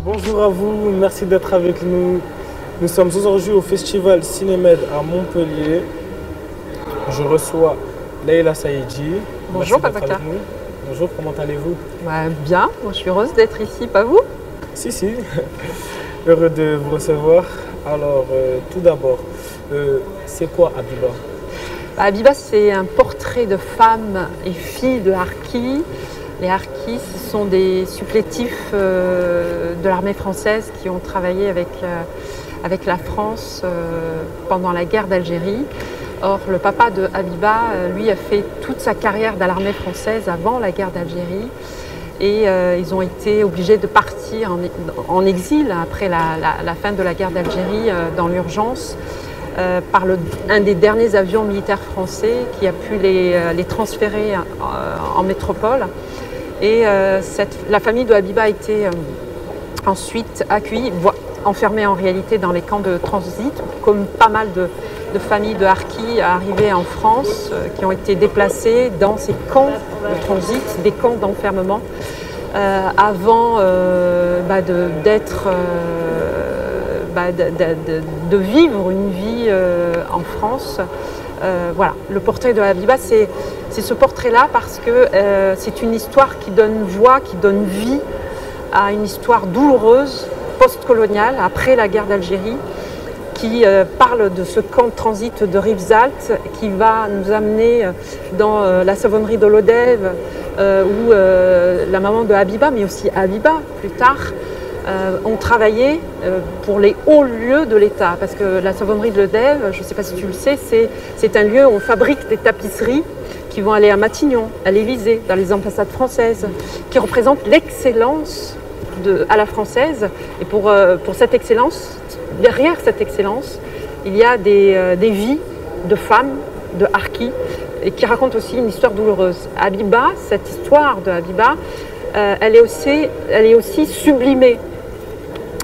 Bonjour à vous, merci d'être avec nous. Nous sommes aujourd'hui au festival Cinémed à Montpellier. Je reçois Leïla Saïdji. Bonjour Merci d'être Babacar. avec nous. Bonjour, comment allez-vous? Bien, moi je suis heureuse d'être ici, pas vous? Si, heureux de vous recevoir. Alors, tout d'abord, c'est quoi Habiba? Habiba, c'est un portrait de femmes et filles de harkis. Les harkis, ce sont des supplétifs de l'armée française qui ont travaillé avec la France pendant la guerre d'Algérie. Or, le papa de Habiba, lui, a fait toute sa carrière dans l'armée française avant la guerre d'Algérie. Et ils ont été obligés de partir en exil après la fin de la guerre d'Algérie dans l'urgence par un des derniers avions militaires français qui a pu les transférer en métropole. Et la famille de Habiba a été ensuite accueillie, enfermée en réalité dans les camps de transit, comme pas mal de familles de harkis arrivées en France qui ont été déplacées dans ces camps de transit, des camps d'enfermement, avant de vivre une vie en France. Voilà, le portrait de Habiba, c'est ce portrait-là parce que c'est une histoire qui donne voix, qui donne vie à une histoire douloureuse, post-coloniale, après la guerre d'Algérie, qui parle de ce camp de transit de Rivesaltes, qui va nous amener dans la savonnerie de Lodève, où la maman de Habiba, mais aussi Habiba plus tard, ont travaillé pour les hauts lieux de l'État. Parce que la savonnerie de Lodève, je ne sais pas si tu le sais, c'est un lieu où on fabrique des tapisseries qui vont aller à Matignon, à l'Élysée, dans les ambassades françaises, qui représentent l'excellence à la française. Et pour cette excellence, derrière cette excellence, il y a des vies de femmes, de harkis, et qui racontent aussi une histoire douloureuse. Habiba, cette histoire de Habiba, elle est aussi sublimée.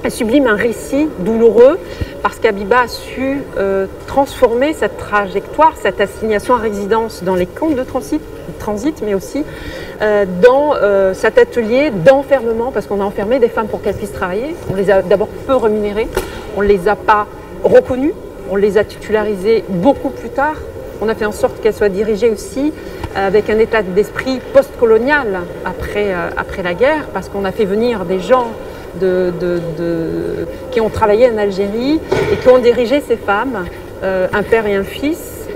Elle sublime un récit douloureux parce qu'Habiba a su transformer cette trajectoire, cette assignation à résidence dans les camps de transit, mais aussi dans cet atelier d'enfermement, parce qu'on a enfermé des femmes pour qu'elles puissent travailler. On les a d'abord peu rémunérées, on ne les a pas reconnues, on les a titularisées beaucoup plus tard. On a fait en sorte qu'elles soient dirigées aussi avec un état d'esprit post-colonial après la guerre, parce qu'on a fait venir des gens qui ont travaillé en Algérie et qui ont dirigé ces femmes, un père et un fils,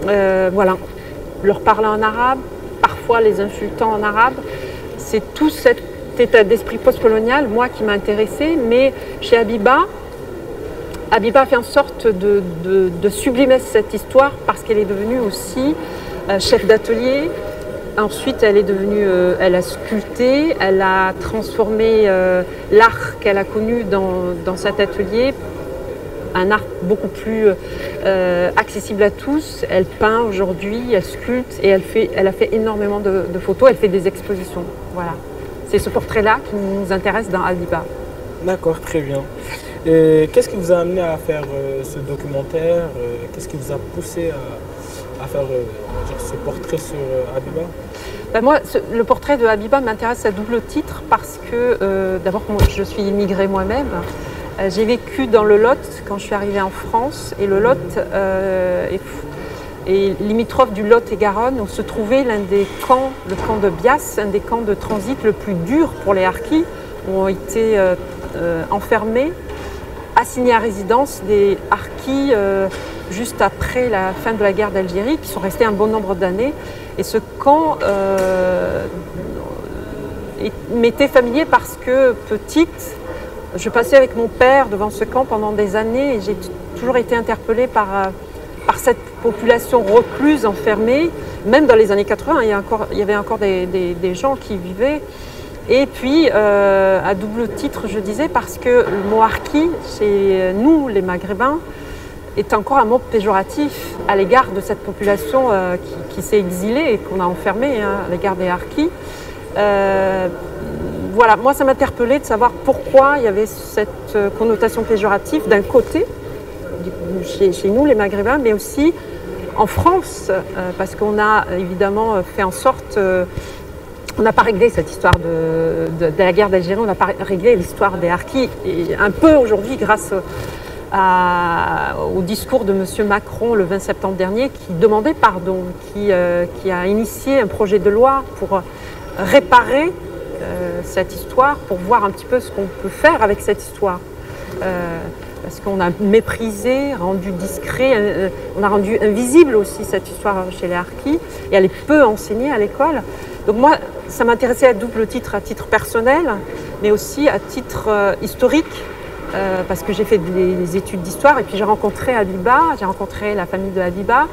voilà, leur parlant en arabe, parfois les insultant en arabe. C'est tout cet état d'esprit post-colonial, moi, qui m'a intéressée, mais chez Habiba a fait en sorte de sublimer cette histoire parce qu'elle est devenue aussi chef d'atelier. Ensuite, elle a sculpté, elle a transformé l'art qu'elle a connu dans cet atelier, un art beaucoup plus accessible à tous. Elle peint aujourd'hui, elle sculpte et elle a fait énormément de photos, elle fait des expositions. Voilà. C'est ce portrait-là qui nous intéresse dans Habiba. D'accord, très bien. Et qu'est-ce qui vous a amené à faire ce documentaire? Qu'est-ce qui vous a poussé à faire ce portrait sur Habiba? Moi, le portrait de Habiba m'intéresse à double titre parce que d'abord, je suis immigrée moi-même. J'ai vécu dans le Lot quand je suis arrivée en France et le Lot est limitrophe du Lot et Garonne où se trouvait l'un des camps, le camp de Bias, un des camps de transit le plus dur pour les harkis, où ont été enfermés, assignés à résidence des harkis juste après la fin de la guerre d'Algérie, qui sont restés un bon nombre d'années. Et ce camp m'était familier parce que petite, je passais avec mon père devant ce camp pendant des années et j'ai toujours été interpellée par cette population recluse, enfermée. Même dans les années 80, il y avait encore des gens qui vivaient. Et puis, à double titre, je disais, parce que le mot harki, chez nous, les Maghrébins, est encore un mot péjoratif à l'égard de cette population qui s'est exilée et qu'on a enfermée à l'égard des harkis. Voilà, moi ça m'interpellait de savoir pourquoi il y avait cette connotation péjorative d'un côté, chez nous les Maghrébins, mais aussi en France, parce qu'on a évidemment fait en sorte on n'a pas réglé cette histoire de la guerre d'Algérie, on n'a pas réglé l'histoire des harkis. Et un peu aujourd'hui, grâce au discours de M. Macron le 20 septembre dernier, qui demandait pardon, qui a initié un projet de loi pour réparer cette histoire, pour voir un petit peu ce qu'on peut faire avec cette histoire. Parce qu'on a méprisé, rendu discret, on a rendu invisible aussi cette histoire chez les harkis, et elle est peu enseignée à l'école. Donc moi, ça m'intéressait à double titre, à titre personnel, mais aussi à titre historique, parce que j'ai fait des études d'histoire, et puis j'ai rencontré Habiba, j'ai rencontré la famille de Habiba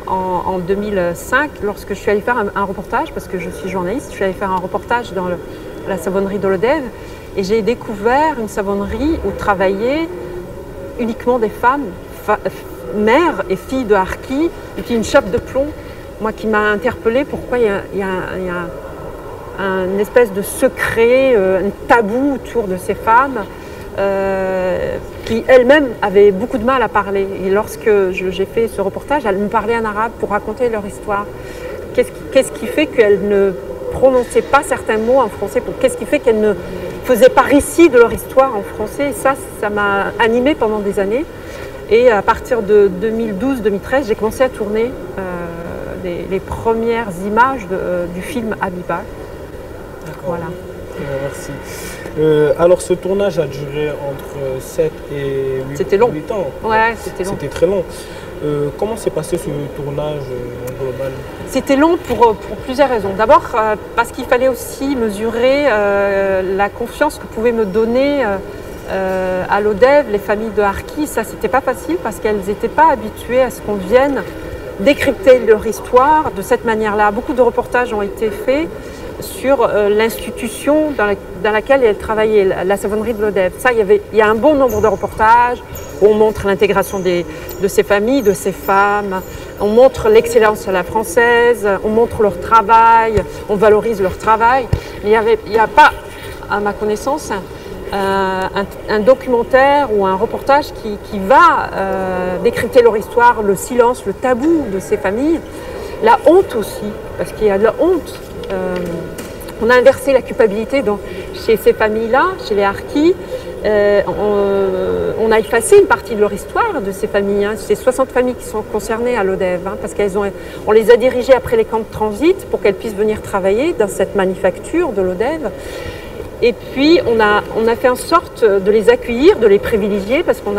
en 2005, lorsque je suis allée faire un reportage, parce que je suis journaliste, je suis allée faire un reportage dans la savonnerie de l'Odève, et j'ai découvert une savonnerie où travaillaient uniquement des femmes, mères et filles de harkis, et puis une chape de plomb, moi qui m'a interpellée, pourquoi il y a une espèce de secret, un tabou autour de ces femmes, qui elles-mêmes avaient beaucoup de mal à parler. Et lorsque j'ai fait ce reportage, elles me parlaient en arabe pour raconter leur histoire. Qu'est-ce qui fait qu'elles ne prononçaient pas certains mots en français? Qu'est-ce qui fait qu'elles ne faisaient pas récit de leur histoire en français? Et ça m'a animée pendant des années. Et à partir de 2012-2013, j'ai commencé à tourner les premières images du film Habiba. D'accord. Voilà. Merci. Alors ce tournage a duré entre 7 et 8 ans. Ouais, c'était long. C'était très long. Comment s'est passé ce tournage en global? C'était long pour plusieurs raisons. D'abord parce qu'il fallait aussi mesurer la confiance que pouvaient me donner à l'Odève les familles de harkis. Ça, c'était pas facile parce qu'elles n'étaient pas habituées à ce qu'on vienne décrypter leur histoire de cette manière-là. Beaucoup de reportages ont été faits sur l'institution dans laquelle elle travaillait, la savonnerie de l'Odève. Ça, il y a un bon nombre de reportages où on montre l'intégration de ces familles, de ces femmes, on montre l'excellence à la française, on montre leur travail, on valorise leur travail. Mais il n'y a pas, à ma connaissance, un documentaire ou un reportage qui va décrypter leur histoire, le silence, le tabou de ces familles. La honte aussi, parce qu'il y a de la honte. On a inversé la culpabilité chez ces familles-là, chez les harkis. On a effacé une partie de leur histoire de ces familles. C'est 60 familles qui sont concernées à l'Odève, parce on les a dirigées après les camps de transit pour qu'elles puissent venir travailler dans cette manufacture de l'Odève. Et puis on a fait en sorte de les accueillir, de les privilégier, parce qu'on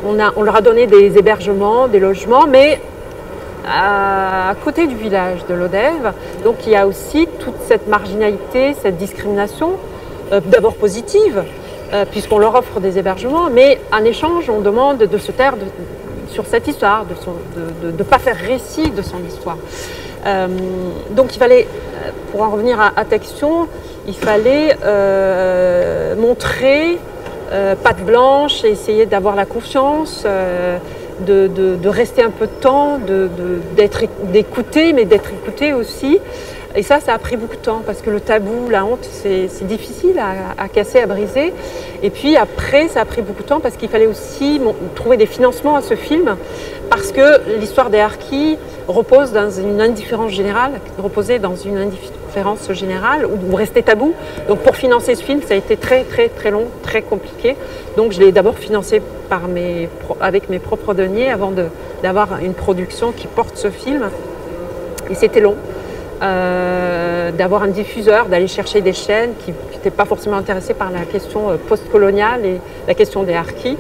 on leur a donné des hébergements, des logements, mais à côté du village de l'Odève. Donc il y a aussi toute cette marginalité, cette discrimination, d'abord positive, puisqu'on leur offre des hébergements, mais en échange, on demande de se taire sur cette histoire, de ne pas faire récit de son histoire. Donc il fallait, pour en revenir à Texion, il fallait montrer patte blanche et essayer d'avoir la confiance, de rester un peu de temps, d'écouter, mais d'être écouté aussi. Et ça a pris beaucoup de temps parce que le tabou, la honte, c'est difficile à casser, à briser. Et puis après, ça a pris beaucoup de temps parce qu'il fallait aussi trouver des financements à ce film, parce que l'histoire des harkis reposait dans une indifférence générale, ou restait tabou. Donc pour financer ce film, ça a été très très très long, très compliqué. Donc je l'ai d'abord financé avec mes propres deniers avant d'avoir une production qui porte ce film. Et c'était long. D'avoir un diffuseur, d'aller chercher des chaînes qui n'étaient pas forcément intéressées par la question post-coloniale et la question des harkis.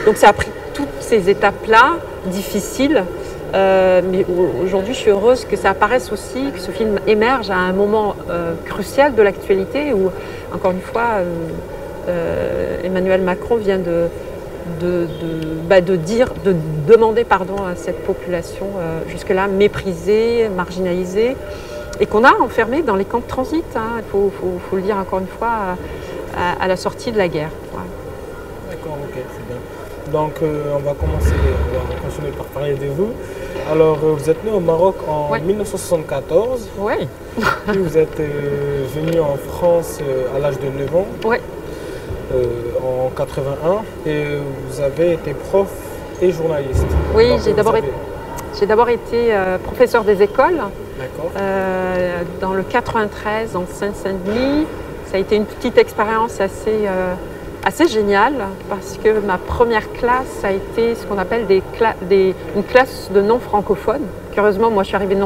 Donc ça a pris toutes ces étapes-là, difficiles, mais aujourd'hui je suis heureuse que ça apparaisse aussi, que ce film émerge à un moment crucial de l'actualité où, encore une fois, Emmanuel Macron vient de demander pardon à cette population jusque-là méprisée, marginalisée, et qu'on a enfermée dans les camps de transit, il faut le dire encore une fois, à la sortie de la guerre. Ouais. D'accord, ok, c'est bien. Donc on va continuer par parler de vous. Alors vous êtes né au Maroc en 1974. Oui. Puis vous êtes venu en France à l'âge de 9 ans. Oui. En 81, et vous avez été prof et journaliste. Oui, donc, j'ai d'abord été... J'ai d'abord été professeur des écoles dans le 93 en Seine-Saint-Denis. Ça a été une petite expérience assez géniale parce que ma première classe a été ce qu'on appelle une classe de non-francophones. Curieusement, moi je suis arrivée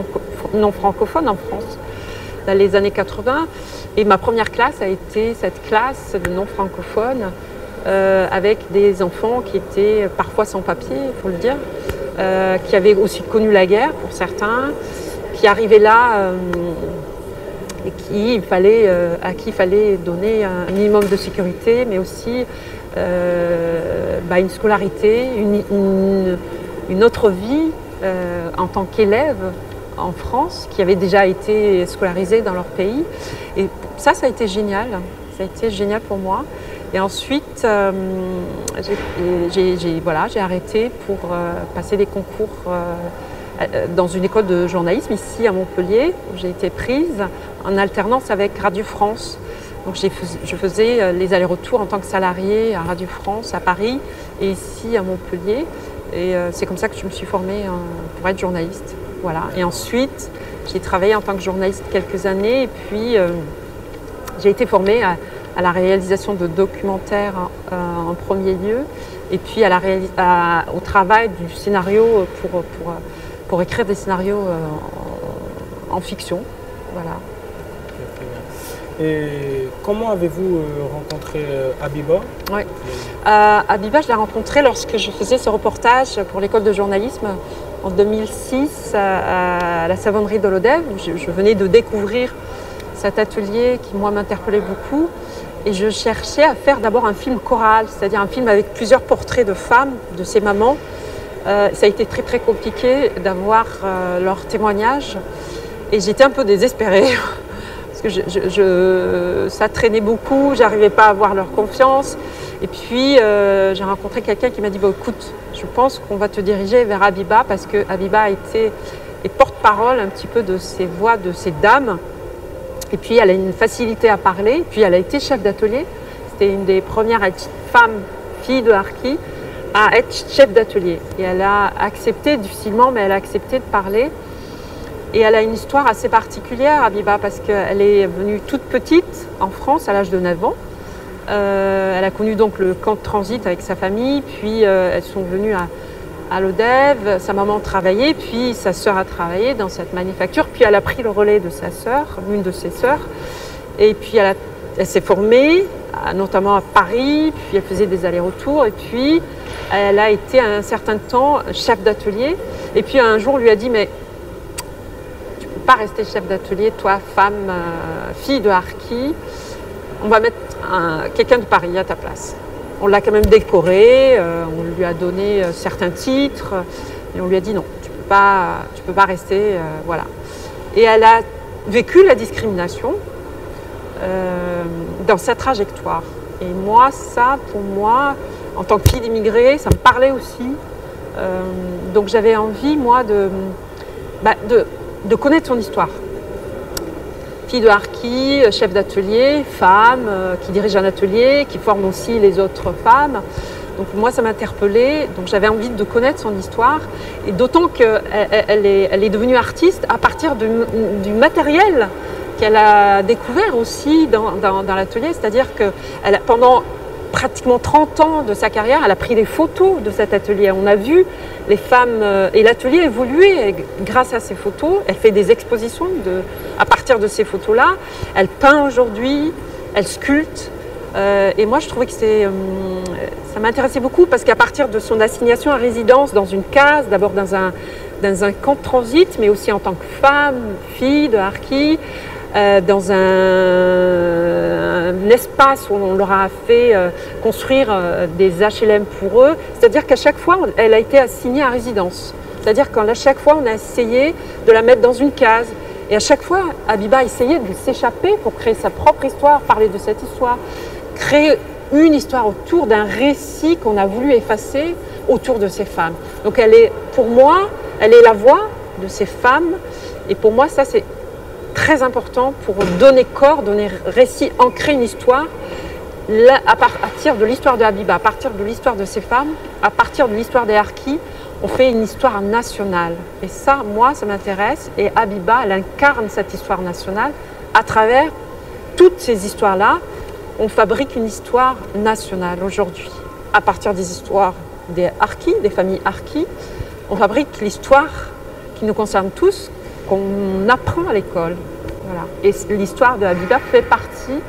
non francophone en France dans les années 80 et ma première classe a été cette classe de non-francophones avec des enfants qui étaient parfois sans papier, il faut le dire, qui avaient aussi connu la guerre pour certains, qui arrivaient là et à qui il fallait donner un minimum de sécurité, mais aussi une scolarité, une autre vie en tant qu'élève en France, qui avaient déjà été scolarisés dans leur pays. Et ça a été génial. Ça a été génial pour moi. Et ensuite, j'ai arrêté pour passer des concours dans une école de journalisme ici à Montpellier, où j'ai été prise en alternance avec Radio France. Donc je faisais les allers-retours en tant que salariée à Radio France, à Paris et ici à Montpellier. Et c'est comme ça que je me suis formée pour être journaliste. Voilà. Et ensuite, j'ai travaillé en tant que journaliste quelques années et puis j'ai été formée à la réalisation de documentaires en premier lieu et puis au travail du scénario pour écrire des scénarios en fiction. Voilà. Et comment avez-vous rencontré Habiba? Oui. Habiba, je l'ai rencontrée lorsque je faisais ce reportage pour l'école de journalisme en 2006 à la savonnerie de l'Odève. Je venais de découvrir cet atelier qui, moi, m'interpellait beaucoup. Et je cherchais à faire d'abord un film choral, c'est-à-dire un film avec plusieurs portraits de femmes, de ces mamans. Ça a été très très compliqué d'avoir leurs témoignages. Et j'étais un peu désespérée. Parce que ça traînait beaucoup, j'arrivais pas à avoir leur confiance. Et puis j'ai rencontré quelqu'un qui m'a dit écoute, je pense qu'on va te diriger vers Habiba parce que Habiba est porte-parole un petit peu de ces voix de ces dames. Et puis elle a une facilité à parler. Puis elle a été chef d'atelier. C'était une des premières femmes, filles de Harki, à être chef d'atelier. Et elle a accepté difficilement, mais elle a accepté de parler. Et elle a une histoire assez particulière, Habiba, parce qu'elle est venue toute petite en France à l'âge de 9 ans. Elle a connu donc le camp de transit avec sa famille, puis elles sont venues à l'Odève, sa maman travaillait, puis sa sœur a travaillé dans cette manufacture, puis elle a pris le relais de sa sœur, l'une de ses sœurs, et puis elle s'est formée, notamment à Paris, puis elle faisait des allers-retours, et puis elle a été un certain temps chef d'atelier, et puis un jour on lui a dit mais pas rester chef d'atelier, toi, femme, fille de Harki, on va mettre quelqu'un de Paris à ta place. On l'a quand même décoré, on lui a donné certains titres, et on lui a dit non, tu peux pas rester, voilà. Et elle a vécu la discrimination dans sa trajectoire. Et moi, ça, pour moi, en tant que fille d'immigrés, ça me parlait aussi. Donc j'avais envie, moi, de connaître son histoire. Fille de Harki, chef d'atelier, femme, qui dirige un atelier, qui forme aussi les autres femmes. Donc moi, ça m'interpellait. Donc j'avais envie de connaître son histoire. Et d'autant qu'elle est devenue artiste à partir du matériel qu'elle a découvert aussi dans l'atelier. C'est-à-dire que pendant pratiquement 30 ans de sa carrière, elle a pris des photos de cet atelier. On a vu les femmes et l'atelier évoluer grâce à ces photos. Elle fait des expositions à partir de ces photos-là. Elle peint aujourd'hui, elle sculpte. Et moi, je trouvais que ça m'intéressait beaucoup parce qu'à partir de son assignation à résidence dans une case, d'abord dans un camp de transit, mais aussi en tant que femme, fille de Harki, dans un espace où on leur a fait construire des HLM pour eux. C'est-à-dire qu'à chaque fois, elle a été assignée à résidence. C'est-à-dire qu'à chaque fois, on a essayé de la mettre dans une case. Et à chaque fois, Habiba a essayé de s'échapper pour créer sa propre histoire, parler de cette histoire, créer une histoire autour d'un récit qu'on a voulu effacer autour de ces femmes. Donc pour moi, elle est la voix de ces femmes. Et pour moi, ça, c'est très important pour donner corps, donner récit, ancrer une histoire à partir de l'histoire de Habiba, à partir de l'histoire de ces femmes, à partir de l'histoire des Harki. on fait une histoire nationale. Et ça, moi, ça m'intéresse. Et Habiba, elle incarne cette histoire nationale à travers toutes ces histoires-là. On fabrique une histoire nationale aujourd'hui. À partir des histoires des harkis, des familles harkis, on fabrique l'histoire qui nous concerne tous, qu'on apprend à l'école. Voilà. Et l'histoire de Habiba fait partie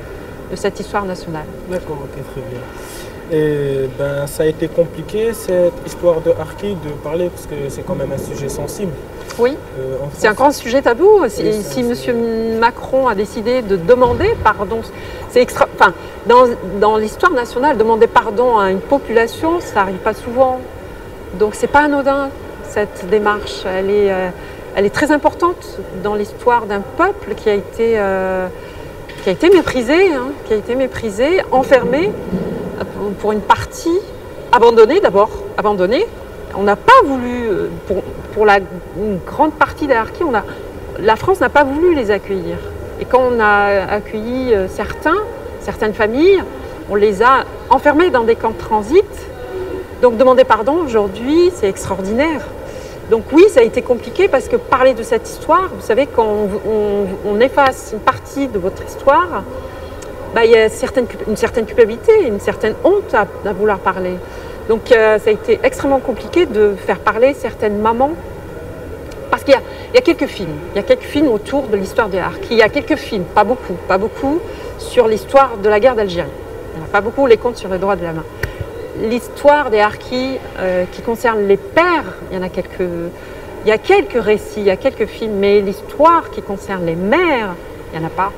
de cette histoire nationale. D'accord, ok, très bien. Et ça a été compliqué, cette histoire de harki, de parler, parce que c'est quand même un sujet sensible. Oui, c'est un grand sujet tabou. Si M. Macron a décidé de demander pardon, c'est extra. Enfin, dans l'histoire nationale, demander pardon à une population, ça n'arrive pas souvent. Donc c'est pas anodin, cette démarche. Elle est très importante dans l'histoire d'un peuple qui a été méprisé, enfermé pour une partie, abandonné d'abord, abandonné. On n'a pas voulu, pour une grande partie des harkis, la France n'a pas voulu les accueillir. Et quand on a accueilli certaines familles, on les a enfermés dans des camps de transit. Donc demander pardon aujourd'hui, c'est extraordinaire. Donc oui, ça a été compliqué parce que parler de cette histoire, vous savez, quand on efface une partie de votre histoire, il y a une certaine culpabilité, une certaine honte à vouloir parler. Donc ça a été extrêmement compliqué de faire parler certaines mamans. Parce qu'il y a quelques films. Il y a quelques films autour de l'histoire des harkis. Il y a quelques films, pas beaucoup, sur l'histoire de la guerre d'Algérie. Il n'y en a pas beaucoup, les contes sur les droits de la main. L'histoire des harkis qui concerne les pères, il y a quelques récits, il y a quelques films, mais l'histoire qui concerne les mères, il n'y en a pas.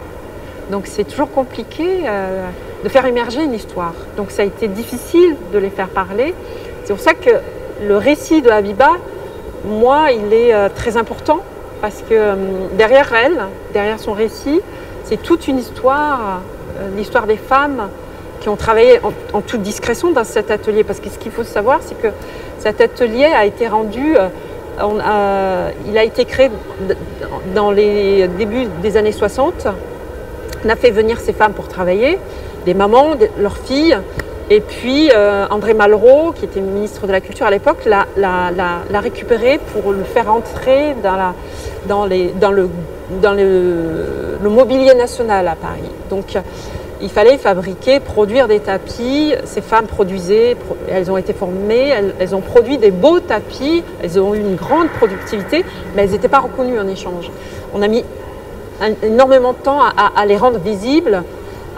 Donc c'est toujours compliqué de faire émerger une histoire. Donc ça a été difficile de les faire parler. C'est pour ça que le récit de Habiba, moi, il est très important parce que derrière elle, derrière son récit, c'est toute une histoire, l'histoire des femmes qui ont travaillé en toute discrétion dans cet atelier. Parce que ce qu'il faut savoir, c'est que cet atelier a été rendu, il a été créé dans les débuts des années 60. On a fait venir ces femmes pour travailler, des mamans, leurs filles. Et puis André Malraux, qui était ministre de la Culture à l'époque, l'a récupéré pour le faire entrer dans le mobilier national à Paris. Donc il fallait fabriquer, produire des tapis. Ces femmes produisaient, elles ont été formées, elles ont produit des beaux tapis, elles ont eu une grande productivité, mais elles n'étaient pas reconnues en échange. On a mis énormément de temps à les rendre visibles,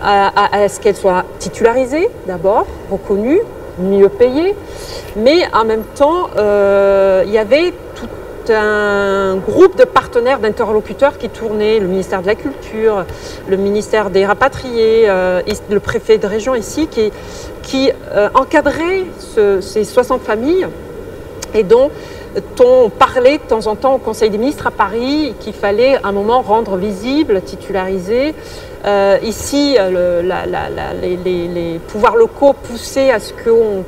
à ce qu'elles soient titularisées d'abord, reconnues, mieux payées, mais en même temps, il y avait tout un groupe de partenaires, d'interlocuteurs qui tournaient, le ministère de la Culture, le ministère des Rapatriés, le préfet de région ici, qui encadrait ces 60 familles et dont on parlait de temps en temps au Conseil des ministres à Paris qu'il fallait à un moment rendre visible, titulariser. Ici, les pouvoirs locaux poussaient à ce qu'on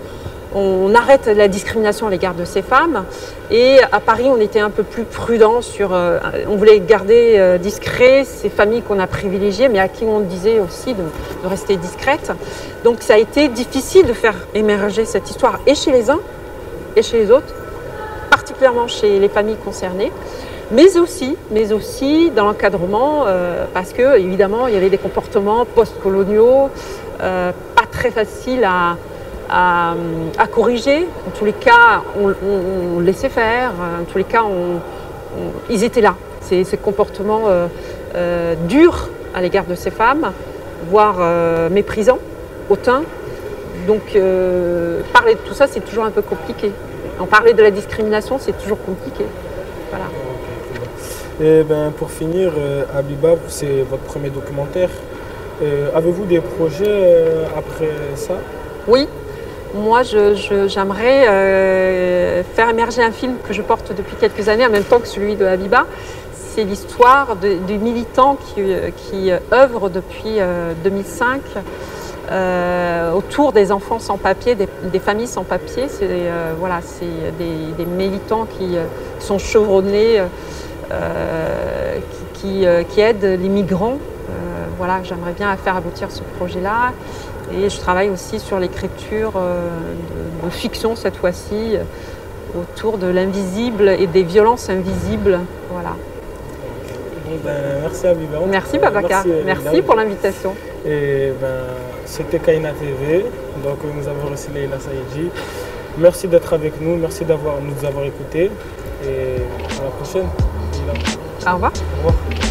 arrête la discrimination à l'égard de ces femmes. Et à Paris, on était un peu plus prudent on voulait garder discret ces familles qu'on a privilégiées, mais à qui on disait aussi de rester discrètes. Donc ça a été difficile de faire émerger cette histoire, et chez les uns, et chez les autres, particulièrement chez les familles concernées, mais aussi dans l'encadrement, parce que évidemment il y avait des comportements post-coloniaux pas très faciles à corriger. En tous les cas, on laissait faire. En tous les cas, ils étaient là. Ces comportements durs à l'égard de ces femmes, voire méprisants, hautains. Donc parler de tout ça, c'est toujours un peu compliqué. En parler de la discrimination, c'est toujours compliqué. Voilà. Et pour finir, Habiba, c'est votre premier documentaire. Avez-vous des projets après ça? Oui, moi j'aimerais faire émerger un film que je porte depuis quelques années, en même temps que celui de Habiba. C'est l'histoire des militants qui œuvrent depuis 2005 autour des enfants sans papier, des familles sans papier. C'est des militants qui sont chevronnés, qui aident les migrants. J'aimerais bien faire aboutir ce projet-là. Et je travaille aussi sur l'écriture de fiction cette fois-ci, autour de l'invisible et des violences invisibles. Voilà. Bon, merci Habiba. Merci Babacar, merci pour l'invitation. Et c'était Kaina TV, donc nous avons reçu Leïla Saïdji. Merci d'être avec nous, merci de nous avoir écoutés et à la prochaine. Au revoir. Au revoir.